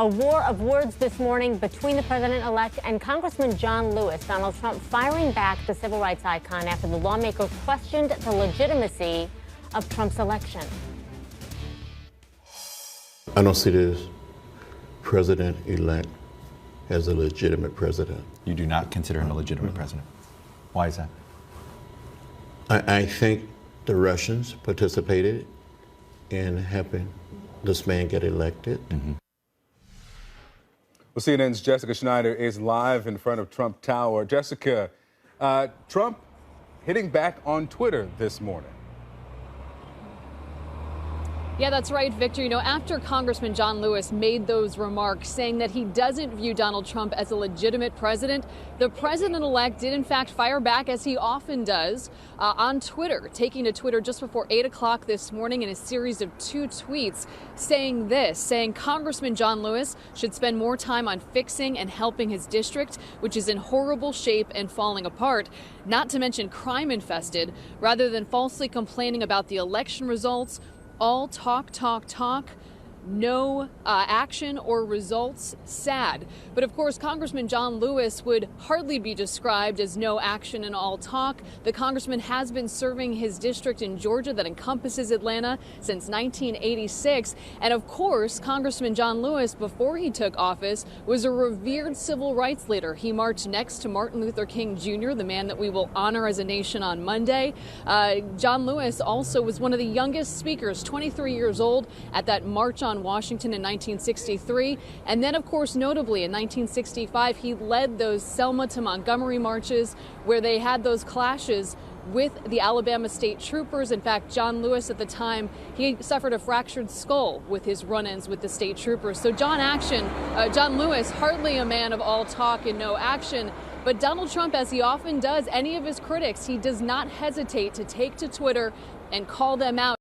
A war of words this morning between the president-elect and Congressman John Lewis. Donald Trump firing back the civil rights icon after the lawmaker questioned the legitimacy of Trump's election. I don't see this president-elect as a legitimate president. You do not consider him a legitimate president. Why is that? I think the Russians participated in helping this man get elected. Well, CNN's Jessica Schneider is live in front of Trump Tower. Jessica, Trump hitting back on Twitter this morning. Yeah, that's right, Victor. You know, after Congressman John Lewis made those remarks saying that he doesn't view Donald Trump as a legitimate president, the president-elect did, in fact, fire back, as he often does, on Twitter, taking to Twitter just before 8 o'clock this morning in a series of 2 tweets saying this, saying Congressman John Lewis should spend more time on fixing and helping his district, which is in horrible shape and falling apart, not to mention crime-infested, rather than falsely complaining about the election results. All talk, talk, talk, no action or results. Sad. But of course, Congressman John Lewis would hardly be described as no action and all talk. The congressman has been serving his district in Georgia that encompasses Atlanta since 1986. And of course, Congressman John Lewis, before he took office, was a revered civil rights leader. He marched next to Martin Luther King Jr., the man that we will honor as a nation on Monday. John Lewis also was one of the youngest speakers, 23 years old, at that march on Washington in 1963. And then, of course, notably in 1965, he led those Selma to Montgomery marches where they had those clashes with the Alabama state troopers. In fact, John Lewis at the time, he suffered a fractured skull with his run-ins with the state troopers. So John Lewis, hardly a man of all talk and no action. But Donald Trump, as he often does, any of his critics, he does not hesitate to take to Twitter and call them out.